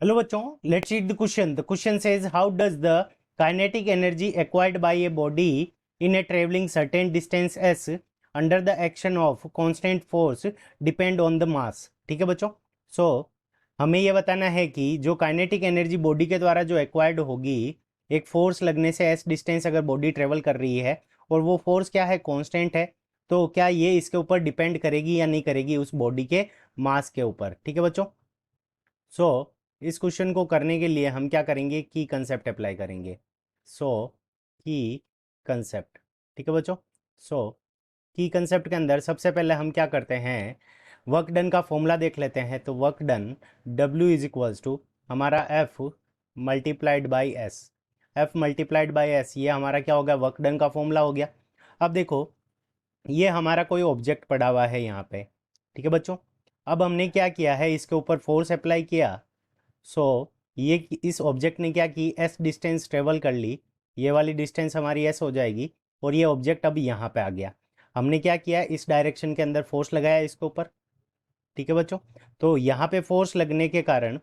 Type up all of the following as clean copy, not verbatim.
Hello बच्चों, let's read the question. The question says how does the kinetic energy acquired by a body in A travelling certain distance S under the action of constant force depend on the mass. ठीक है बच्चों. सो हमें यह बताना है कि जो kinetic energy body के द्वारा जो एक्वायर्ड होगी, एक फोर्स लगने से एस डिस्टेंस अगर बॉडी ट्रेवल कर रही है और वो फोर्स क्या है, कांस्टेंट है, तो क्या ये इसके ऊपर डिपेंड करेगी या नहीं करेगी, उस बॉडी के मास के ऊपर. ठीक है बच्चों. सो इस क्वेश्चन को करने के लिए हम क्या करेंगे, की कंसेप्ट अप्लाई करेंगे. सो की कंसेप्ट. ठीक है बच्चों. सो की कंसेप्ट के अंदर सबसे पहले हम क्या करते हैं, वर्क डन का फॉर्मूला देख लेते हैं. तो work done W is equals to हमारा F multiplied by S. F multiplied by S, ये हमारा क्या हो गया, वर्क डन का फॉर्मूला हो गया. अब देखो, ये हमारा कोई ऑब्जेक्ट पड़ा हुआ है यहाँ पे. ठीक है बच्चों. अब हमने क्या किया है, इसके ऊपर फोर्स अप्लाई किया. सो ये इस ऑब्जेक्ट ने क्या की, एस डिस्टेंस ट्रेवल कर ली. ये वाली डिस्टेंस हमारी एस हो जाएगी और ये ऑब्जेक्ट अब यहाँ पे आ गया. हमने क्या किया, इस डायरेक्शन के अंदर फोर्स लगाया इसके ऊपर. ठीक है बच्चों. तो यहाँ पे फोर्स लगने के कारण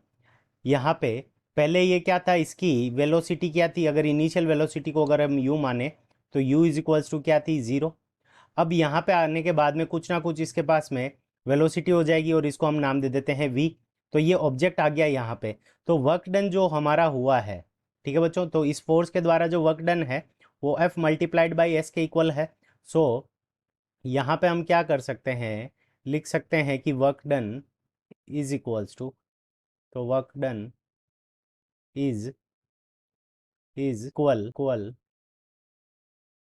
यहाँ पे पहले ये क्या था, इसकी वेलोसिटी क्या थी, अगर इनिशियल वेलोसिटी को अगर हम यू माने तो यू इज इक्वल्स टू क्या थी, ज़ीरो. अब यहाँ पे आने के बाद में कुछ ना कुछ इसके पास में वेलोसिटी हो जाएगी और इसको हम नाम दे देते हैं v. तो ये ऑब्जेक्ट आ गया यहाँ पे. तो वर्क डन जो हमारा हुआ है, ठीक है बच्चों, तो इस फोर्स के द्वारा जो वर्क डन है वो F मल्टीप्लाइड बाई एस के इक्वल है. सो यहाँ पे हम क्या कर सकते हैं, लिख सकते हैं कि work done is equals to, तो work done is equal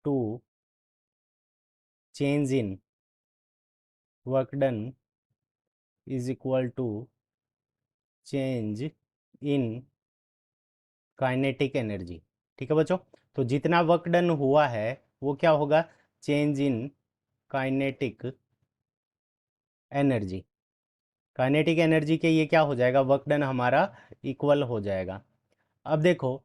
to change in, work done is equal to change in kinetic energy. ठीक है बच्चों. तो जितना वर्क डन हुआ है वो क्या होगा, change in kinetic energy. Kinetic energy के ये क्या हो जाएगा, वर्क डन हमारा इक्वल हो जाएगा. अब देखो,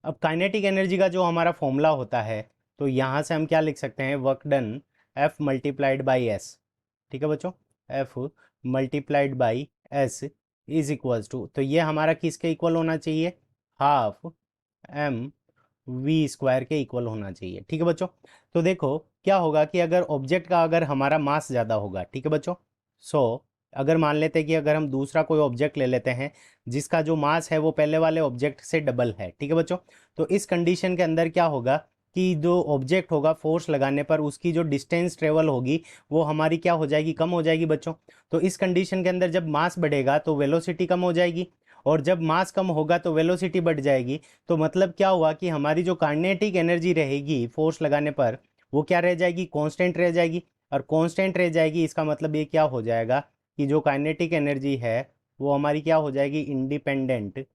अब काइनेटिक एनर्जी का जो हमारा फॉर्मूला होता है, तो यहाँ से हम क्या लिख सकते हैं, work done F multiplied by S. ठीक है बच्चों. F multiplied by S is equals to, तो ये हमारा किसके इक्वल होना चाहिए, हाफ एम वी स्क्वायर के इक्वल होना चाहिए. ठीक है बच्चों. तो देखो क्या होगा कि अगर ऑब्जेक्ट का अगर हमारा मास ज़्यादा होगा, ठीक है बच्चों. सो अगर मान लेते हैं कि अगर हम दूसरा कोई ऑब्जेक्ट ले लेते हैं जिसका जो मास है वो पहले वाले ऑब्जेक्ट से डबल है, ठीक है बच्चों, तो इस कंडीशन के अंदर क्या होगा कि जो ऑब्जेक्ट होगा फोर्स लगाने पर उसकी जो डिस्टेंस ट्रेवल होगी वो हमारी क्या हो जाएगी, कम हो जाएगी बच्चों. तो इस कंडीशन के अंदर जब मास बढ़ेगा तो वेलोसिटी कम हो जाएगी और जब मास कम होगा तो वेलोसिटी बढ़ जाएगी. तो मतलब क्या हुआ कि हमारी जो काइनेटिक एनर्जी रहेगी फोर्स लगाने पर वो क्या रह जाएगी, कांस्टेंट रह जाएगी. और कांस्टेंट रह जाएगी इसका मतलब ये क्या हो जाएगा कि जो काइनेटिक एनर्जी है वो हमारी क्या हो जाएगी, इंडिपेंडेंट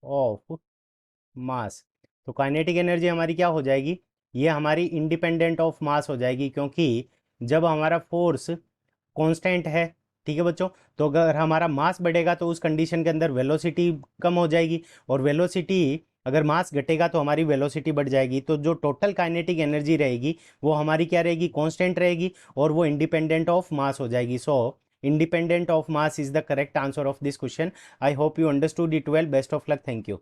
ऑफ मास. तो काइनेटिक एनर्जी हमारी क्या हो जाएगी, ये हमारी इंडिपेंडेंट ऑफ मास हो जाएगी, क्योंकि जब हमारा फोर्स कांस्टेंट है, ठीक है बच्चों, तो अगर हमारा मास बढ़ेगा तो उस कंडीशन के अंदर वेलोसिटी कम हो जाएगी और वेलोसिटी, अगर मास घटेगा तो हमारी वेलोसिटी बढ़ जाएगी. तो जो टोटल काइनेटिक एनर्जी रहेगी वो हमारी क्या रहेगी, कांस्टेंट रहेगी और वो इंडिपेंडेंट ऑफ मास हो जाएगी. सो independent of mass is the correct answer of this question. I hope you understood it well. Best of luck. Thank you.